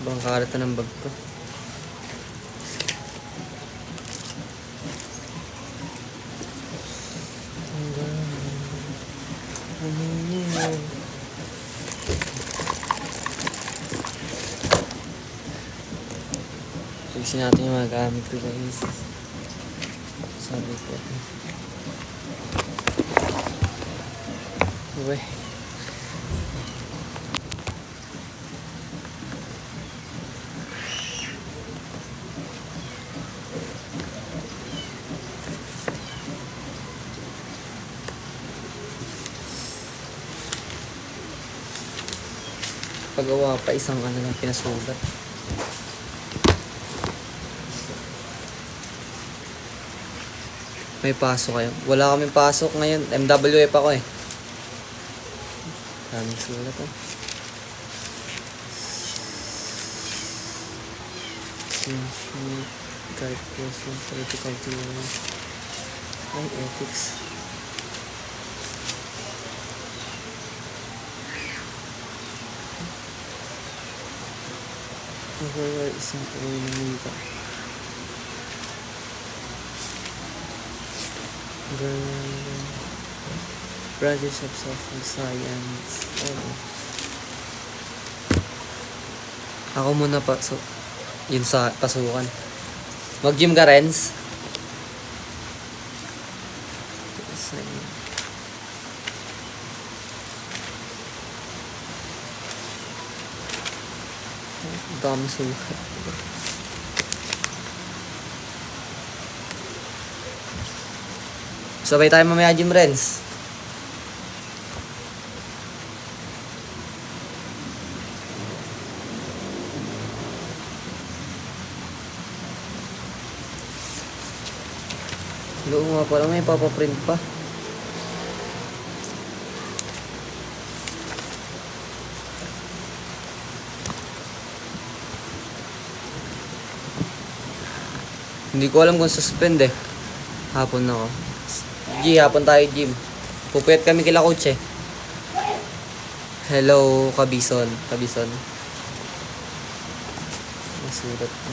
Sobrang kalat na ng bag ko. Fixin natin yung mga gamit ko, guys. Sabi ko. Uwe. Pagawa pa isang ano lang pinasugat. May pasok kayo? Wala kaming pasok ngayon. MWF ako eh. Daming sulat oh. Guide question, political theory. Ay, ethics. Overall, isang uwi ng wika. Branches of social science. Oh. Ako muna pa. So, yun sa pasukan. Mag-gym ka, Renz? Dami sukat. Sabay tayo mamaya gym, Renz. Oo nga pala, may papaprint pa. Hindi ko alam kung suspend eh. Hapon na ako. Hapon tayo gym. Pupuyat kami kila coach eh. Hello, Kabison. Kabison. Masulat ko.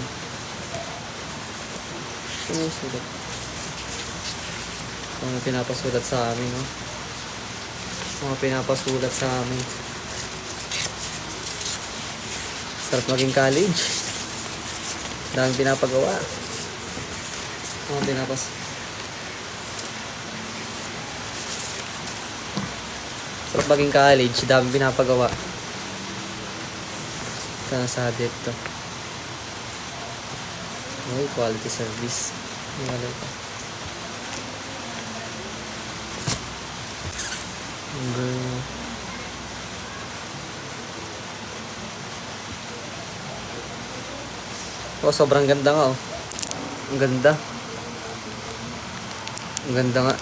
Ano yung sulat? Mga pinapasulat sa amin, no? Mga pinapasulat sa amin. Sarap maging college. Daming pinapagawa. Mga sarap maging college. Daming pinapagawa. Ito nasabi ito. Okay, quality service. Wala pa. Oh, sobrang ganda nga oh. Ang ganda. Ang ganda nga.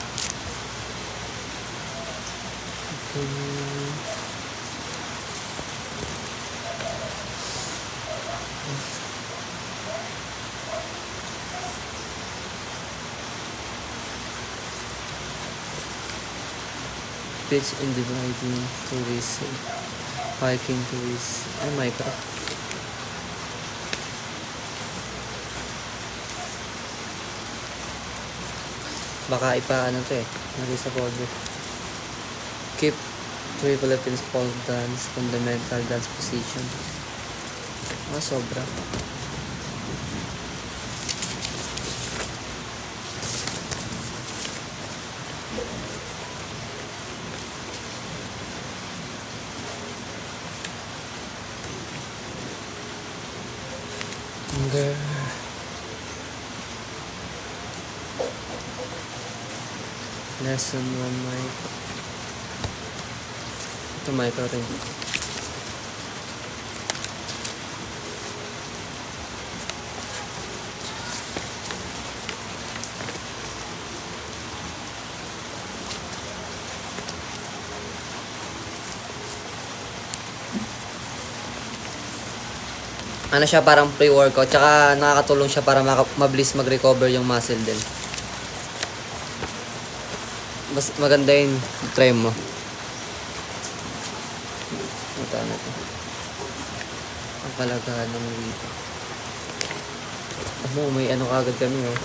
Pitch and dividing tourism. Hiking tourism. Oh my god. Baka ipaano to eh. Nari sa border. Keep 3 Philippines pole dance, fundamental dance position. Ah, sobra. Lesson 1 micro. Ito micro rin. Ano siya, parang pre-workout, tsaka nakakatulong siya para mabilis mag-recover yung muscle din. Mas maganda yung try mo. Ito na ito. ang kalagahan ng dito. May ano kagad kami oh.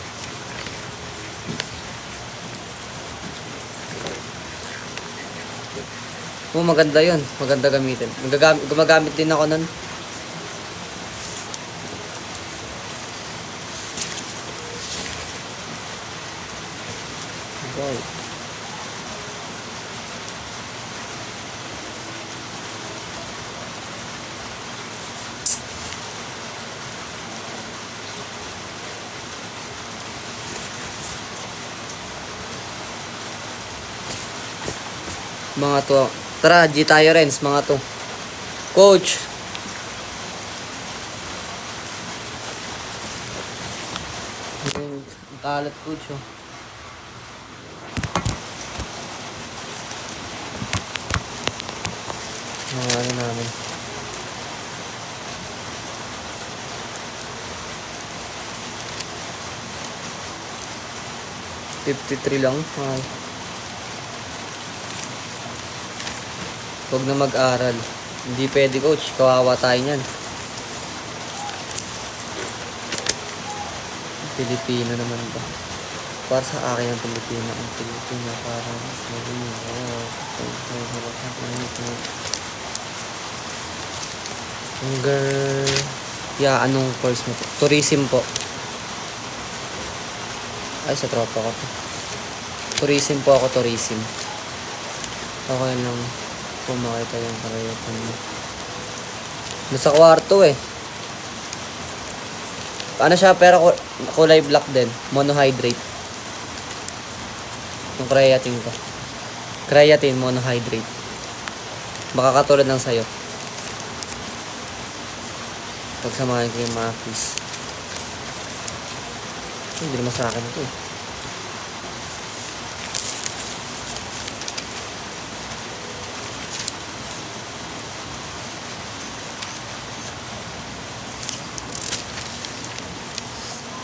Maganda yun. Maganda gamitin. Gumagamit din ako nun. Okay. Mga to. Tara, G tayo Renz, mga to. Coach. Ang kalat coach oh. Mga ano namin. $53 lang. Huwag na mag-aral. Hindi pwede coach. Kawawa tayo niyan. Pilipino naman ba? Para sa akin ang Pilipino. Ang Pilipino para mas maging anong course mo po? Tourism po. Ay, sa tropa ko to. Tourism po ako, tourism. Okay lang kung makita yung karayatan mo. Nasa kwarto eh. Ano siya, pero kulay black din. Monohydrate. Yung creatine ko. Creatine, monohydrate. Baka katulad ng sayo. Pagsamahan ko yung mga quiz. Hindi naman sa akin ito eh.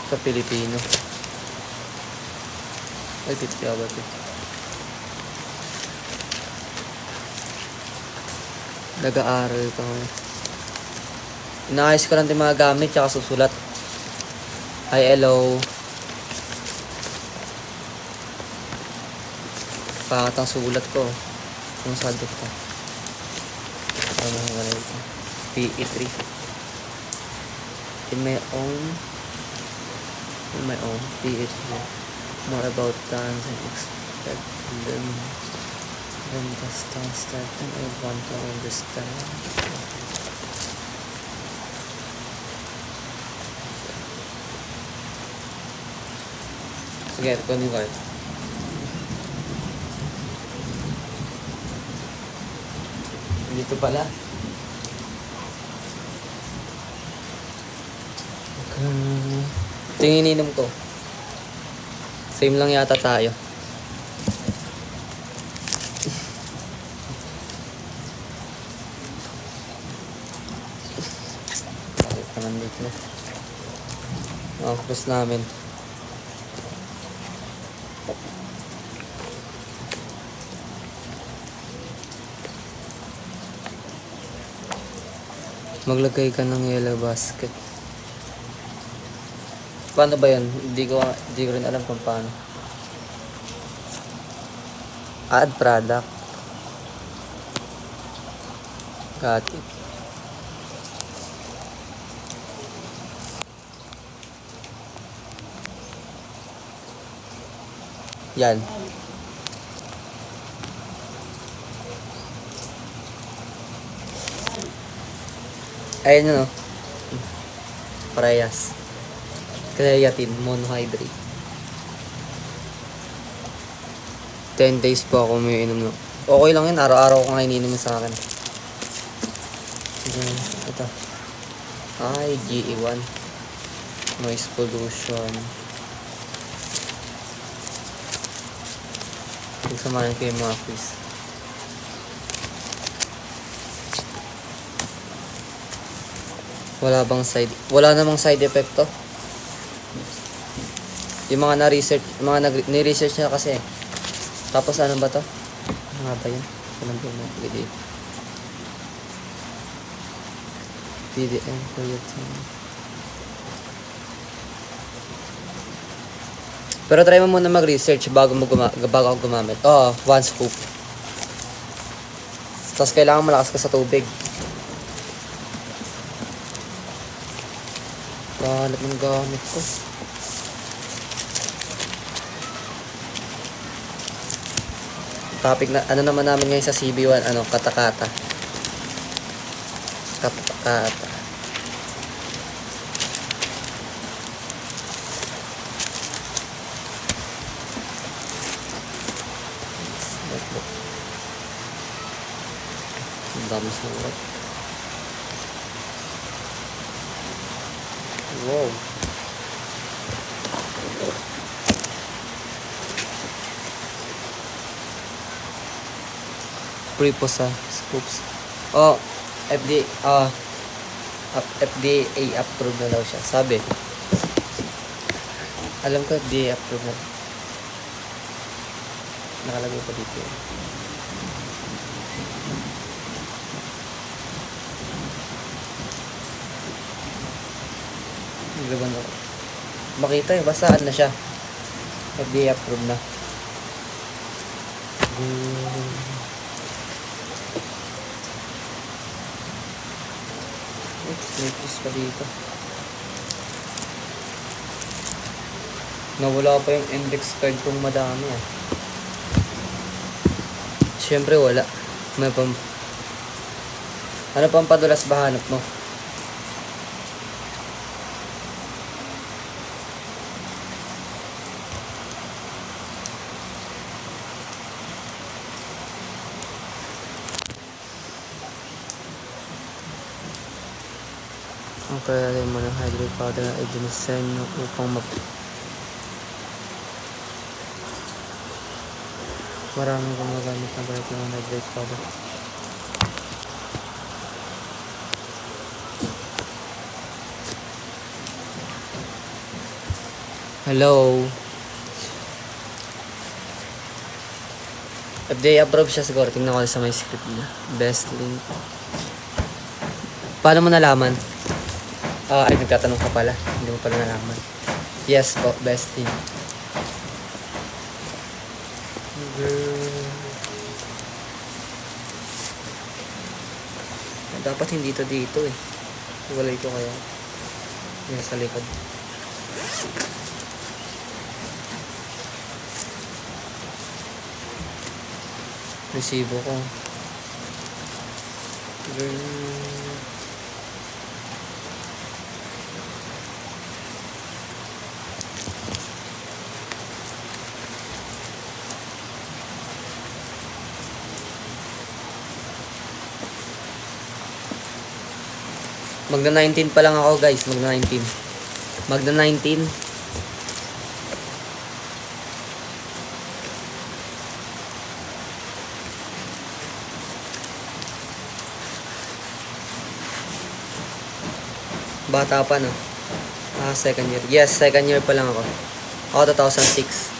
Sa Pilipino. Ay, 50 ba ito? Nag-aaral pa ngayon. Inaayos ko lang din mga gamit tsaka susulat. Hi, hello. Pangat ang sulat ko. Kung subject ko. Para mahiwalay ito. PE3. In my own PE3. More about dance and expect them when the dance start and I want to understand. Sige, kunin ko. Dito pala. Ito yung ininom ko. Same lang yata tayo. Bakit naman dito na? Tapos namin. Maglagay ka ng yellow basket. Paano ba yan? Hindi ko rin alam kung paano. Add product. Got it. Yan. Ayun yun, no? Parehas. Creatine, monohydrate. 10 days po ako may inom, no? Okay lang yun, araw-araw ko nga ininom sa akin. Ito. Ay, GE1. Noise pollution. Pagsamahan ko yung mga quiz. Wala namang side effect to. Yung mga ni-research na kasi. Tapos ano ba to? Ano nga ba yun? PDM creatine. Pero try mo muna mag-research bago ako gumamit. Oo, 1 scoop. Tapos kailangan malakas ka sa tubig. Kalat ng gamit ko. Topic na, ano naman namin ngayon sa CB1, kata-kata. Kata-kata. Ang dami surat. Wow. Preposa scoops. Oh, FDA approved na daw siya. Sabi. Alam ko FDA approved na. Nakalagay pa dito. Naglaban ako. Makita eh. Basta na siya. FDA approved na. Oops, may twist pa dito. Nawala pa yung index card kung madami ah. Siyempre wala. May ano pang padulas ba hanap mo? Ang kailangan mo ng hydrate powder na i-design upang maraming gumagamit ng bright ng hydrate powder. Hello. FDA approved siya siguro. Tingnan ko sa may script niya. Best link. Paano mo nalaman? Ay, nagtatanong ka pala. Hindi mo pala nalaman. Yes po, best link. Dapat hindi to dito eh. Wala ito kaya. Yan sa likod. Resibo ko. Magna 19 pa lang ako guys. Magna 19. Magna 19. Bata pa no? Second year. Yes, second year pa lang ako. Ako 2006.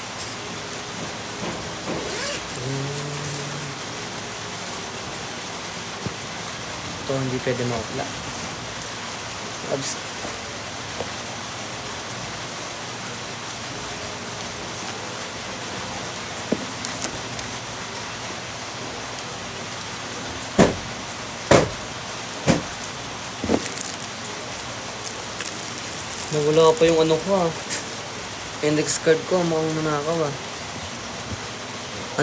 Ito hindi pwede mawala. Nawala pa yung ano ko ah. Index card ko, mukhang nanakaw ah.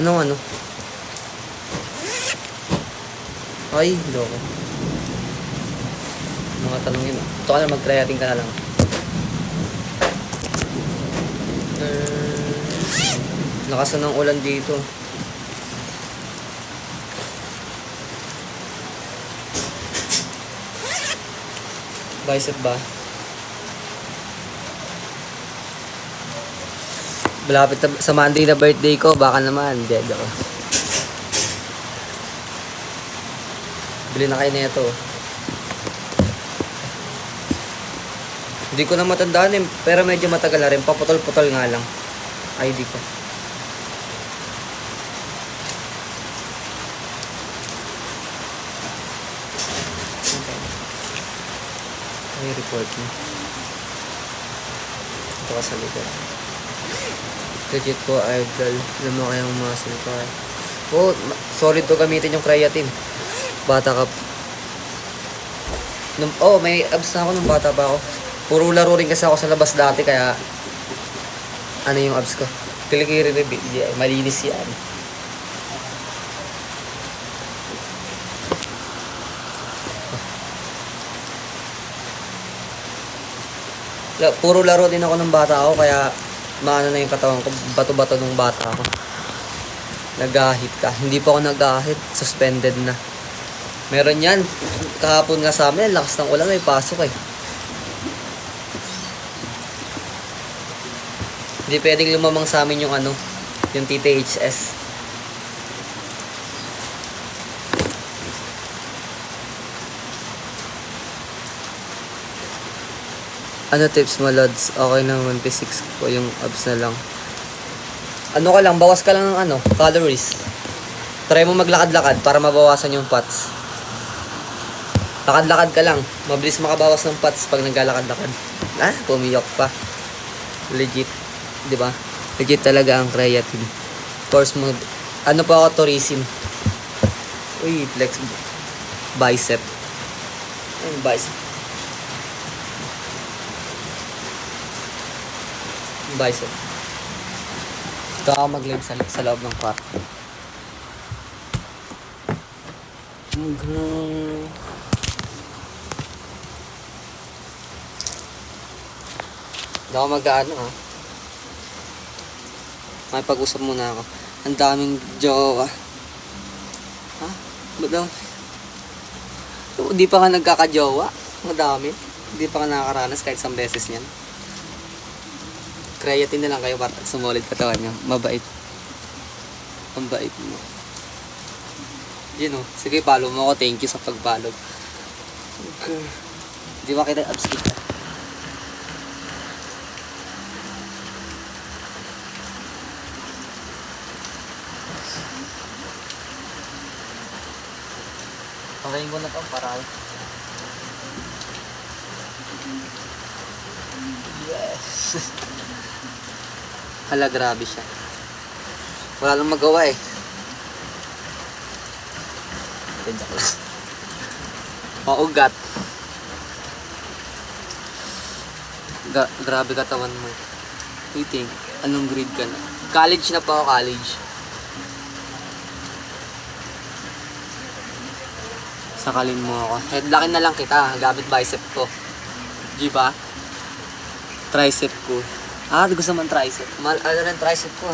Ano? Ay, loko. Mga tanong yun ah. Ito ka na, mag-triating ka na lang. Lakas na ng ulan dito. Bicep ba? Malapit na, sa Monday na birthday ko, baka naman, dead ako. Bili na kayo nito. Hindi ko na matandaan eh, pero medyo matagal na rin. Paputol-putol nga lang. ID ko. Okay. May report mo. Ito ka sa likod. Legit po, idol. Alam mo kayang muscle ko eh. Oh, solid to gamitin yung creatine. Bata ka. May abs na ako nung bata pa ako. Puro laro rin kasi ako sa labas dati kaya ano yung abs ko. Kilikiri rin, malinis yan. Puro laro din ako ng bata ako kaya maano na yung katawan ko, bato-bato nung bata ako. Nag-ahit ka. Hindi pa ako nag-ahit, suspended na. Meron yan. Kahapon nga sa amin, lakas ng ulan, may pasok eh. Hindi pwedeng lumamang sa amin yung yung TTHS. Ano tips mo, Lods? Okay naman, P6 ko yung abs na lang. Ano ka lang, bawas ka lang ng calories. Try mo maglakad-lakad para mabawasan yung fats. Lakad-lakad ka lang. Mabilis makabawas ng fats pag naglalakad-lakad. Pumiyok pa. Legit. Diba? Legit talaga ang creatine. Course mo, ano pa ako, tourism. Uy, flex bicep. Ayun, bicep. Bicep. Ito ako mag-live sa loob ng kwarto. Hindi ako mag-ano May pag-usap muna ako. Ang daming jowa. Ha? Ba't daw? Hindi pa ka nagkaka-jowa? Madami. Hindi pa ka nakakaranas kahit isang beses niyan. Creatine na lang kayo para sumolid katawan nyo. Mabait. Ang bait mo. Yun sige, follow mo ako. Thank you sa pag-follow. Okay. Di ba kita abs kita? Pakain ko na ito para yes. Hala, grabe siya. Wala nang magawa eh. Maugat. Grabe katawan mo. Waiting, anong grade ka na? College na pa ako, college. Sakalin mo ako. Headlockin na lang kita, gamit bicep ko. Diba? Tricep ko. Gusto man tricep. Ano rin tricep ko.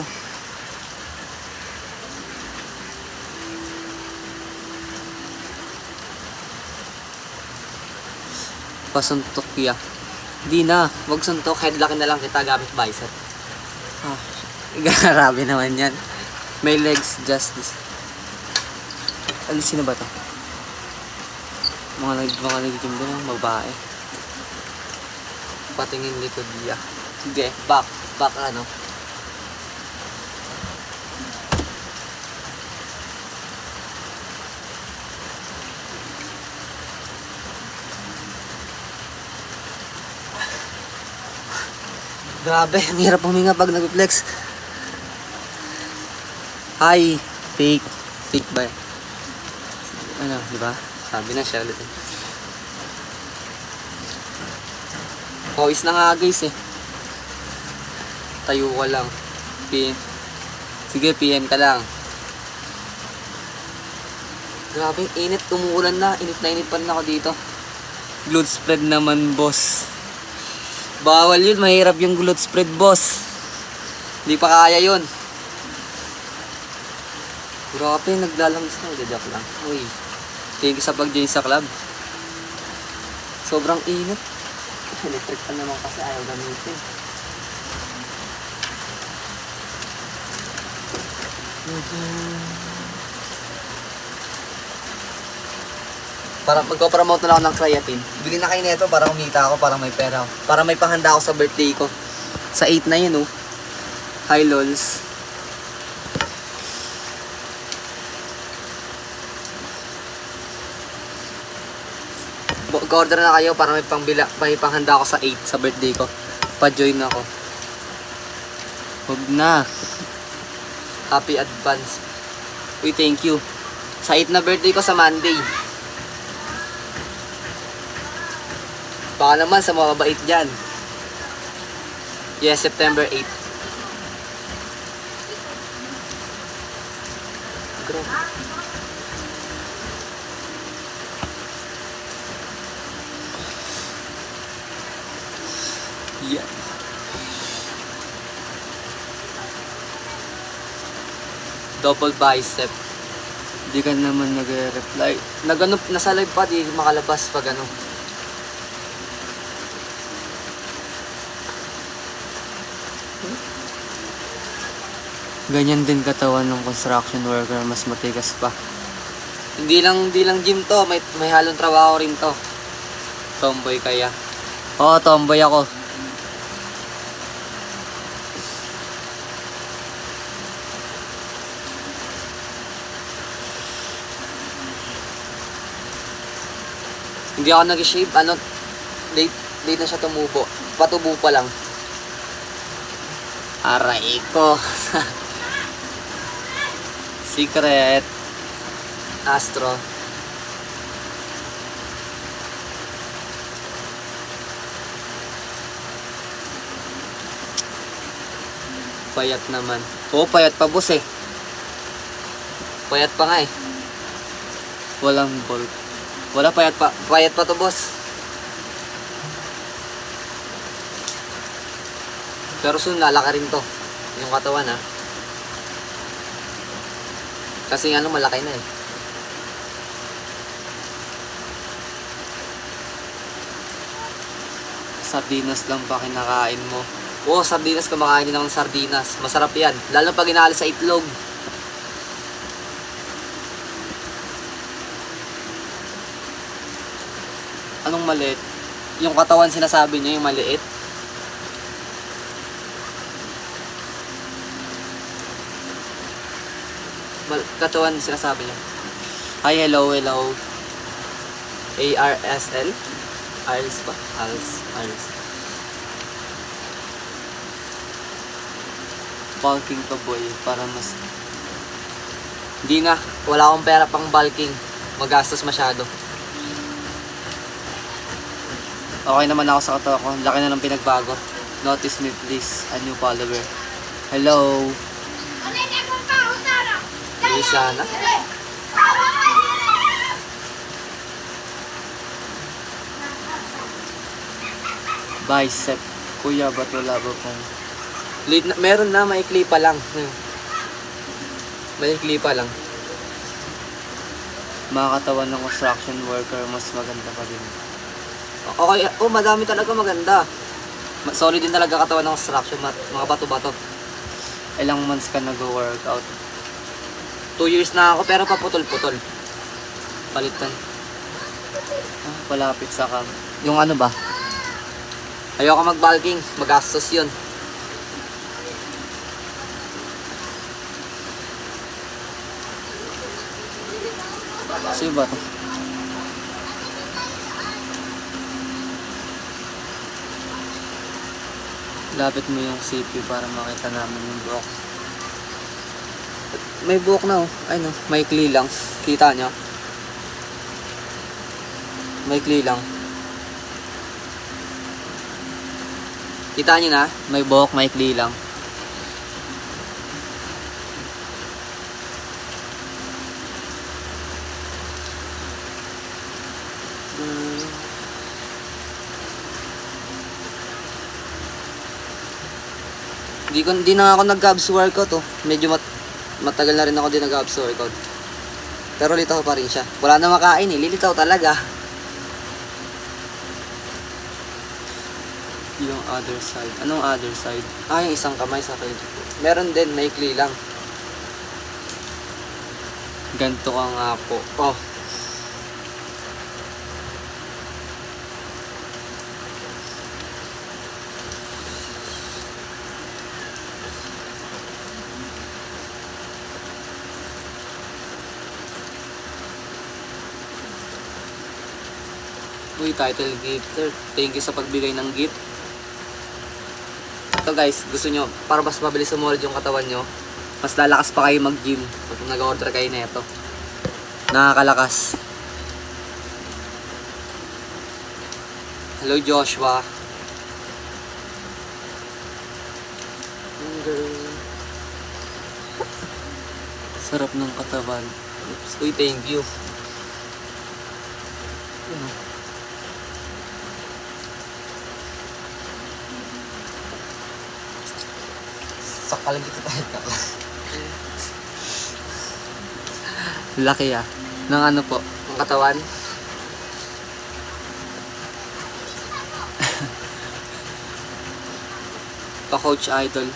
Pasuntok ya. Di na. Wag suntok. Headlockin na lang kita gamit bicep. Grabe naman yan. May legs justice. Alisin na ba to? Mga nag-gym din ang babae. Patingin likod niya. Sige, back Grabe, ang hirap huminga pag nag-flex. Hi, fake ba? Di ba? Sabi na siya ulit. Pawis na nga guys eh. Tayo ka lang. Sige, PM ka lang. Grabe, init. Umuulan na. Init pa rin ako dito. Glute spread naman, boss. Bawal yun. Mahirap yung glute spread, boss. Hindi pa kaya yun. Grabe, naglalangis na. Joke lang. Uy, thank you sa pag-join sa club. Sobrang init. Electric pa naman kasi ayaw gamitin. Para magpo-promote na lang ako ng creatine. Bili na kayo nito para kumita ako, para may pera ako. Para may pahanda ako sa birthday ko. Sa 8 na yun Hi lols. Mag-order na kayo para may panghanda ako sa 8 sa birthday ko. Pa-join ako. Huwag na. Happy advance. Uy, thank you. Sa 8 na birthday ko sa Monday. Baka naman sa mga mabait dyan. Yes, September 8. Grabe. Yan. Double bicep. Hindi ka naman nag-reply. Nasa live pa, di makalabas pag ano. Ganyan din katawan ng construction worker, mas matigas pa. Hindi lang gym to, may halong trabaho rin to. Tomboy kaya. Oo, tomboy ako. Hindi ako nag-shave, late na siya tumubo. Patubo pa lang. Aray ko. Secret. Astro. Payat naman. Oo, payat pa boss eh. Payat pa nga eh. Walang bulk. Wala, payat pa. Payat pa to boss. Pero soon lalaki rin to. Yung katawan ha. Kasi ano, malaki na eh. Sardinas lang ba kinakain mo? Oo, sardinas, kumakain din ng sardinas. Masarap yan. Lalo pag inaalis sa itlog. Anong maliit? Yung katawan sinasabi niyo, yung maliit? Katawan sinasabi niyo. Hi, hello. ARSL? Arls ba? Arls. Bulking ka boy, para mas... Hindi na. Wala akong pera pang bulking. Magastos masyado. Okay naman ako sa katawan ko. Laki na ng pinagbago. Notice me please. A new follower. Hello. Sana. Bicep. Kuya, ba't wala ba pong... Meron na, maikli pa lang. Maikli pa lang. Mga katawan ng construction worker, mas maganda pa din. Okay, madami talaga maganda. Solid din talaga katawan ng construction, mga bato-bato. Ilang months ka nag-workout? 2 years na ako, pero paputol-putol. Palitan. Palapit sa cam. Yung ano ba? Ayoko mag-bulking, magastos yun. Sino ba ito? Lapit mo yung CPU para makita namin yung buhok. May buhok na oh. Ay no, maikli lang. Kita nyo? Maikli lang. Kita nyo na? May buhok, maikli lang. Hindi na ako nag-abs workout oh. Medyo matagal na rin ako din nag-abs workout. Pero litaw pa rin siya. Wala na makain eh. Lilitaw talaga. Yung other side. Anong other side? Yung isang kamay sa akin. Meron din, maikli lang. Ganto ka nga po. Oh. Uy, title gifter. Thank you sa pagbigay ng gift. Ito guys, gusto nyo, para mas mabilis sumulad yung katawan nyo, mas lalakas pa kayo mag-gym pag nag-order kayo na ito. Nakakalakas. Hello Joshua. Sarap ng katawan. Oops. Uy, thank you. Sakal gitu tayo ka. Laki ah. Ng ano po? Ang katawan. Pa-coach idol.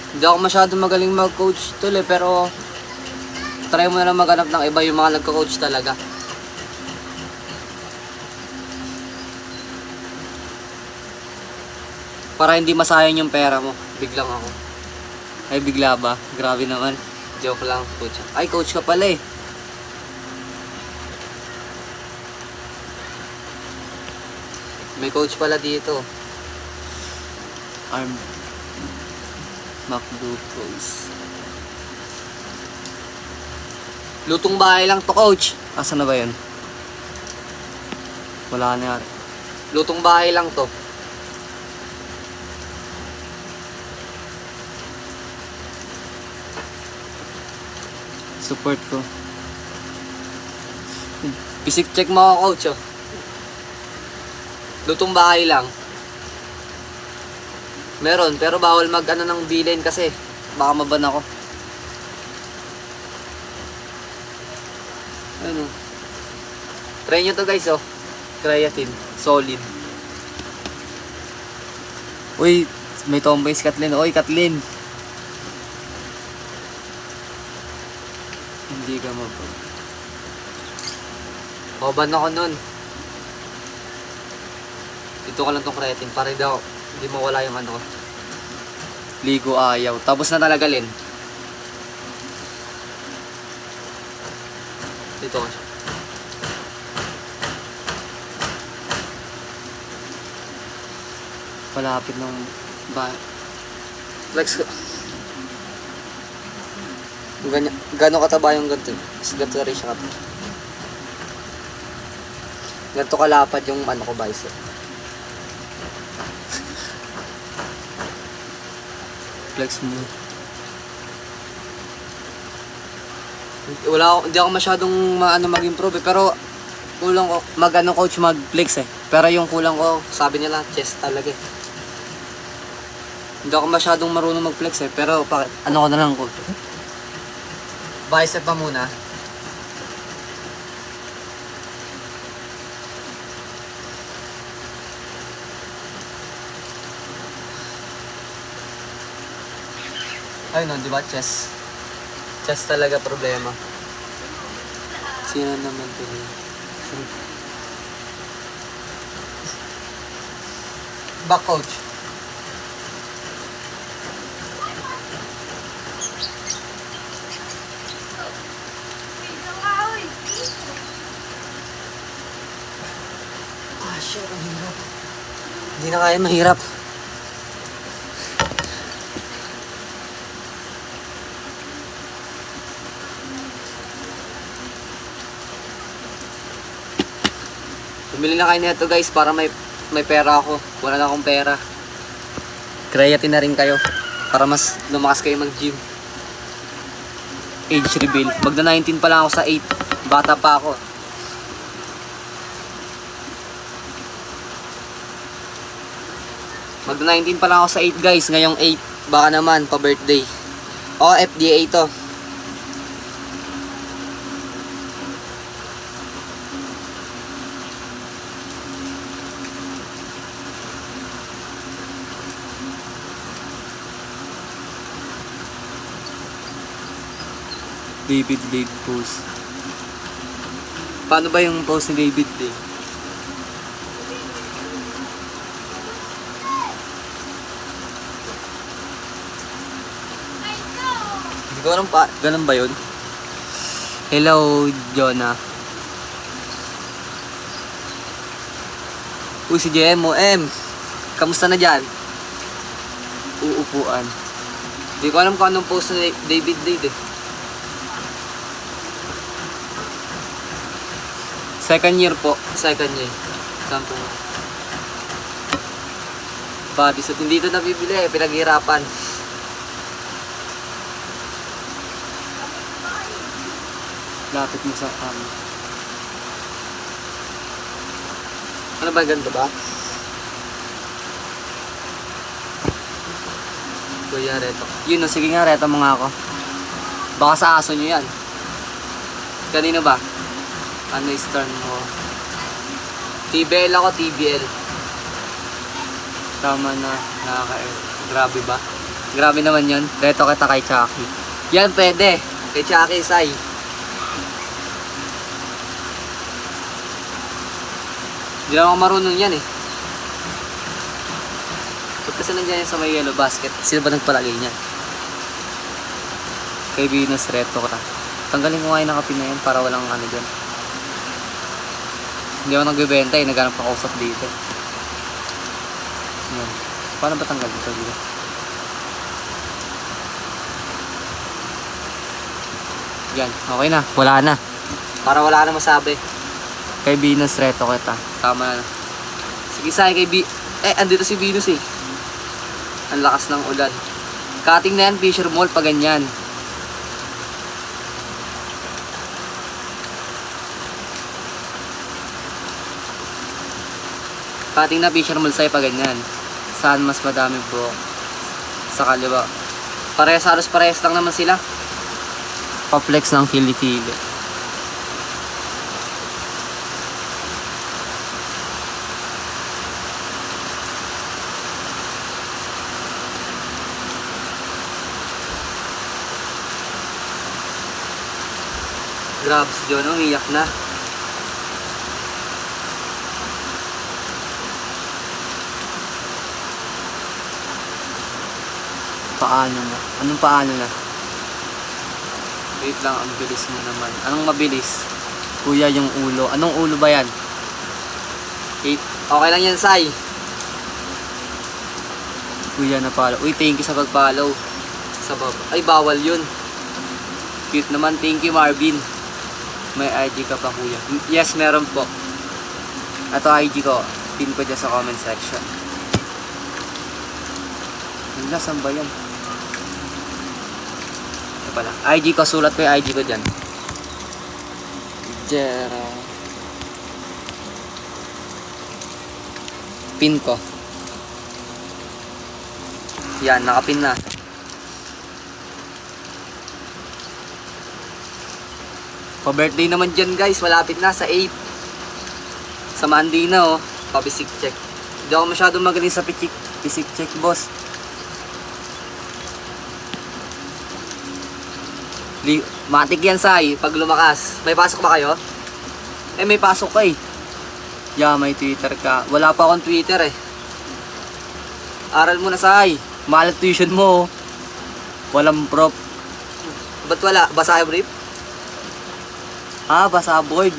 Hindi ako masyadong magaling mag-coach tol eh, pero try mo na lang maghanap ng iba yung mga nagko-coach talaga. Para hindi masayang yung pera mo. Biglang ako. Ay, bigla ba? Grabe naman. Joke lang, coach. Ay, coach ka pala eh. May coach pala dito. Arm McDo Pros. Lutong bahay lang to, coach. Asan na ba yun? Wala na yan. Lutong bahay lang to. Support ko. Physique check mo ako, coach. Oh. Lutong bahay lang. Meron, pero bawal mag ano ng bilin kasi baka maban ako. Ano? Try nyo to guys, oh. Creatine. Solid. Uy, may tomboy si Kathleen. Uy, Kathleen. Hindi ka mapag. Maban ako nun. Dito ka lang tong creatine para hindi mawala yung ano ko. Ligo ayaw. Tapos na talaga, Lin. Dito ka siya. Palapit ng flex ko. Gano'ng kataba yung ganito? Ganito rin siya kataba. Ganito kalapad yung ano ko, bicep. Flex mo. Hindi ako masyadong mag-improve eh, pero kulang ko coach mag-flex eh. Pero yung kulang ko, sabi nila chest talaga eh. Hindi ako masyadong marunong mag-flex eh, pero ano ko na lang coach. Bicep pa muna. Ay no, di ba chest? Chest talaga problema. Sino naman to? Back coach. Ah, shit, ang hirap. Hindi na kaya, mahirap. Bumili na kayo nito guys para may pera ako. Wala na akong pera. Creatine na rin kayo para mas lumakas kayo mag-gym. Age reveal. Magna 19 pa lang ako sa 8. Bata pa ako. Magna 19 pa lang ako sa 8 guys. Ngayong 8. Baka naman pa birthday. O, FDA to. David Lake post. Paano ba yung post ni David Lake? Hindi ko alam pa. Ganun ba yun? Hello, Jonah. Uy, si JMO, kamusta na dyan? Uupuan. Hindi ko alam kung anong post na David Dade eh. Second year po. Second year. Sampo. Bodysuit. Hindi ito nabibili eh. Pinaghirapan. Lapit mo sa ano ba, ganito ba? Kuya, reto. Yun, no, sige nga, reto mo nga ako. Baka sa aso nyo yan. Kanino ba? Ano is turn mo? TBL ako, TBL. Tama na, grabe ba? Grabe naman yun. Reto kita kay Chucky. Yan, pwede. Kay Chucky, Sai. Hindi lang ako marunong yan eh. Ba't kasi nandiyan yan sa may yellow basket? Sino ba nagpalagay niyan? Kay Venus, reto ka. Tanggalin ko nga yung nakapin na yan para walang ano dyan. Hindi ako nagbibenta eh. Naghanap ako usap dito. Yan. Paano ba tanggal dito dito? Yan. Okay na. Wala na. Para wala na masabi. Kay Venus, reto kita. Tama na. Sige sa kay andito si Venus eh. Ang lakas ng ulan. Cutting na yan, Fisher Mall, pa ganyan. Cutting na Fisher Mall sa'yo, pa ganyan. Saan mas madami po? Sa kaliwa. Halos parehas lang naman sila. Pa-flex ng kili-kili. Grabs, John, umiyak na. Paano na? Anong paano na? Wait lang, ang bilis mo naman. Anong mabilis? Kuya, yung ulo. Anong ulo ba yan? Okay lang yan, Sai. Kuya, na-follow. Uy, thank you sa pag-follow. Ay, bawal yun. Cute naman. Thank you, Marvin. May IG ka pa, kuya? Yes, meron po. Ito IG ko. Pin ko dyan sa comment section. Saan ba yan? Ito pala. IG ko. Sulat ko yung IG ko dyan. Jera. Pin ko. Yan, nakapin na. Pa-birthday naman dyan guys, malapit na sa 8. Sa Monday na oh, pa-physic check. Hindi ako masyadong magaling sa physic check, boss. Matik yan, Sai, pag lumakas. May pasok ba kayo? May pasok ka eh. Yeah, may Twitter ka. Wala pa akong Twitter eh. Aral mo na, Sai. Mahal tuition mo oh. Walang prop. Ba't wala? Basa kayo brief? Basa board.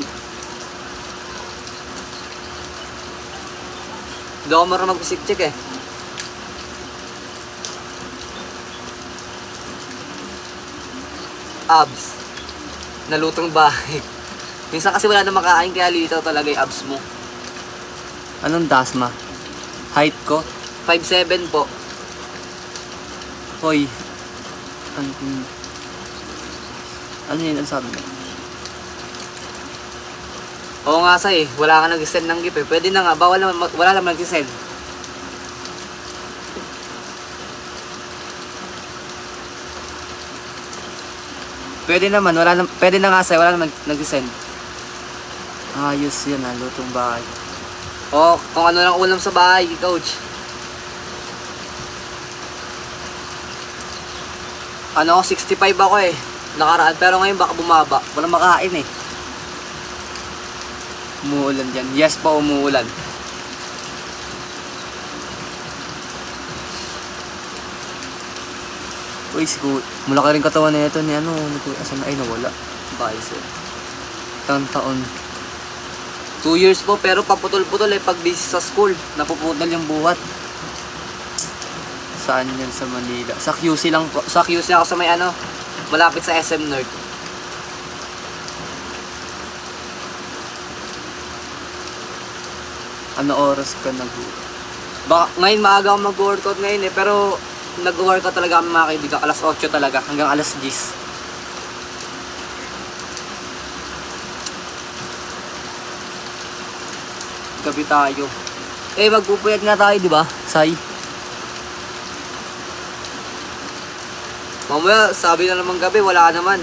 Hindi ako marunong mag-physic check eh. Abs. Nalutong bahay. Minsan kasi wala na makain kaya lito talaga yung abs mo. Anong dasma? Height ko? 5'7" po. Hoy. Ano yun? Ano sabi mo? Oo nga, Sai. Wala ka nag-send ng gift eh. Pwede na nga. Wala naman nag-send. Pwede naman. Pwede na nga, Sai. Wala naman nag-send. Ayos yun ha. Lutong bahay. Kung ano lang ulam sa bahay, coach. Ano, 65 ako eh. Nakaraan. Pero ngayon baka bumaba. Walang makain eh. Umuulan dyan. Yes po, umuulan. Uy, malaki rin katawan na ito ni ano. Asan na? Ay, nawala. Bicep. Taon. 2 years po, pero paputol-putol pag busy sa school. Napuputol yung buhat. Saan yan sa Manila? Sa QC lang po. Sa QC ako sa may malapit sa SM North. Ano oras ka ngayon maaga ako mag-workout ngayon pero nag-workout talaga kami mga kaibigan. Alas 8 talaga, hanggang alas 10. Gabi tayo. Magpupuyat nga tayo, di ba? Say. Mamaya, sabi na naman gabi, wala naman.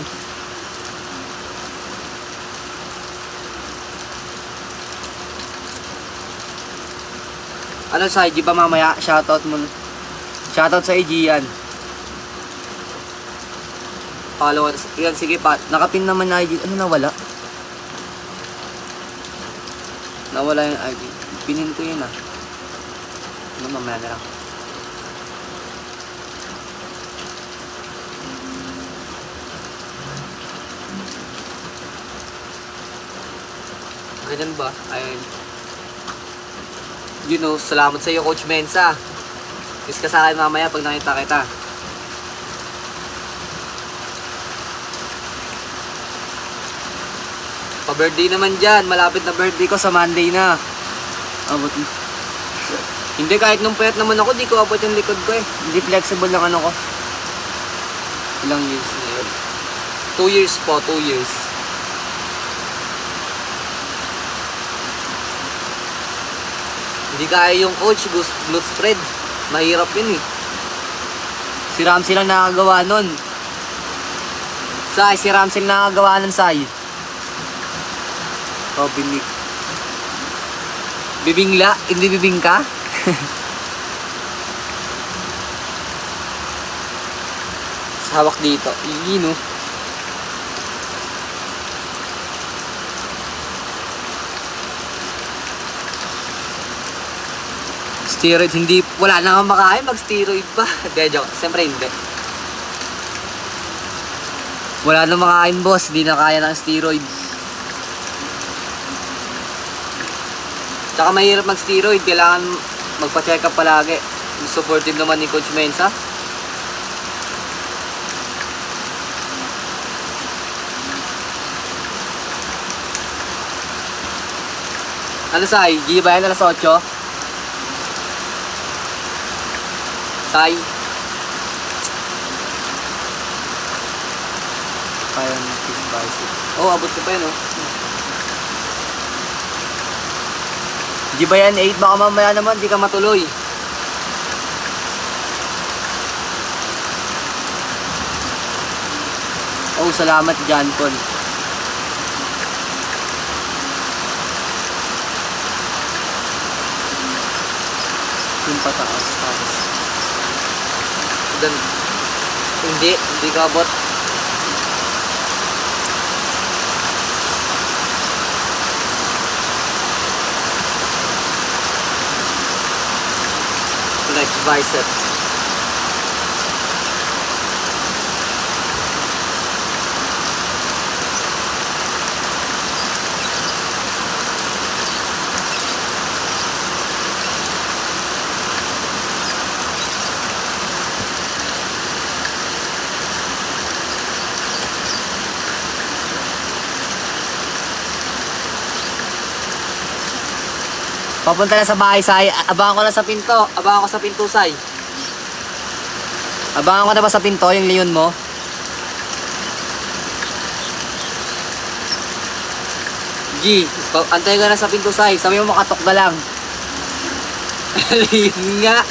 Ano sa IG ba mamaya? Shoutout mo. Shoutout sa IG yan. Followers. Yan, sige pa. Nakapin naman na IG. Ano nawala? Nawala yung IG. Pinin ko yun mamaya na lang. Ganyan ba? Ayun. Salamat sa iyo, Coach Mensa. Kiss ka sa akin mamaya pag nakita kita. Pa-birthday naman dyan. Malapit na birthday ko sa Monday na. Abot mo. Hindi, kahit nung payat naman ako, di ko abot yung likod ko Hindi flexible lang ko. Ilang years na yun? 2 years po, 2 years. Hindi kaya yung coach, glute spread. Mahirap yun Si Ramsey lang nakagawa nun. Si Ramsey lang nakagawa nun, binig. Bibingla? Hindi bibing ka? Hawak dito. Steroid, wala na kang makain, mag-steroid pa. Joke, siyempre hindi. Wala na makain, boss, hindi na kaya ng steroid. Tsaka mahirap mag-steroid, kailangan magpa-check up palagi. Supportive naman ni Coach Mensa. Ano Gi ba yan alas 8? Kaya natin bicep. Abot ko pa yun Di ba yan 8? Baka mamaya naman di ka matuloy. Salamat John Paul. Yung pataas. Hindi ka abot. Flex bicep. Papunta na sa bahay, Abangan ko na sa pinto. Abangan ko sa pinto, Abangan ko na ba sa pinto yung leon mo? Antayin ka na sa pinto, Sabi mo makatok na lang. Leon nga.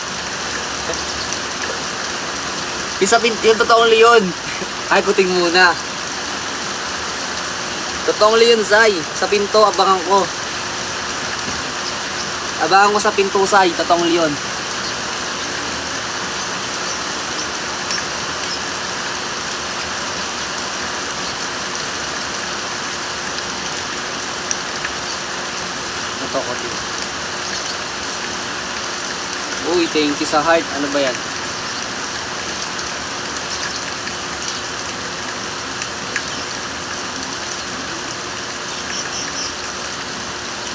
Yung totoong leon. Ay, kuting muna. Totoong leon, Sa pinto, abangan ko. Abangan ko sa pinto, totoong leon. Ito ko din. Uy, thank you sa heart. Ano ba yan?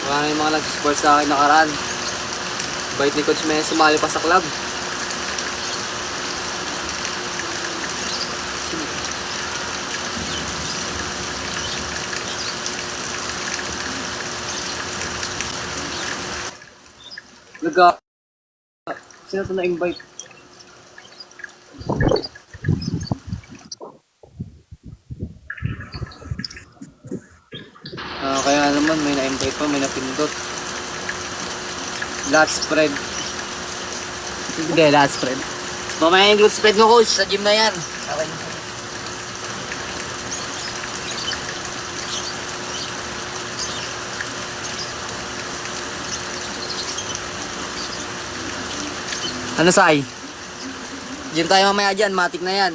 Marami yung mga nag-support sa akin nakaraan. Bait ni Coach May, sumali pa sa club. Laga. Sino ito na-invite? Kaya naman may na-invite pa, may napindot. Last spread. Hindi, last spread. Mamaya yung spread mo, coach, sa gym na yan. Okay. Ano, Sai? Gym tayo mamaya dyan, matik na yan.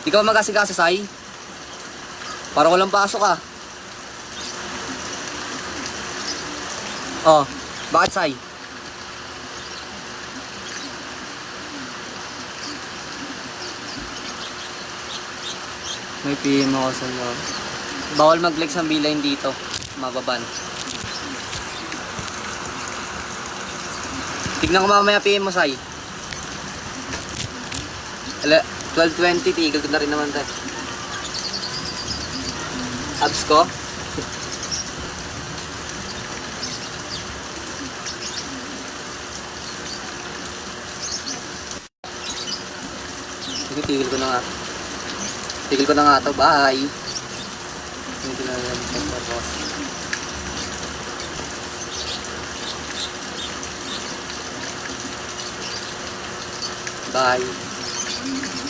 Di ka ba mag-asikasa, Sai? Parang walang pasok ah. Oh, bakit, Sai? May PM ako sa loob. Bawal mag-flex ang beeline dito. Mababan. Tignan ko mamaya PM mo, Sai. 12:20, tigil ko na rin naman tayo. Abs ko? Sige, tigil ko na nga. Tigil ko na nga ito. Bye! Hindi na yan. Bye!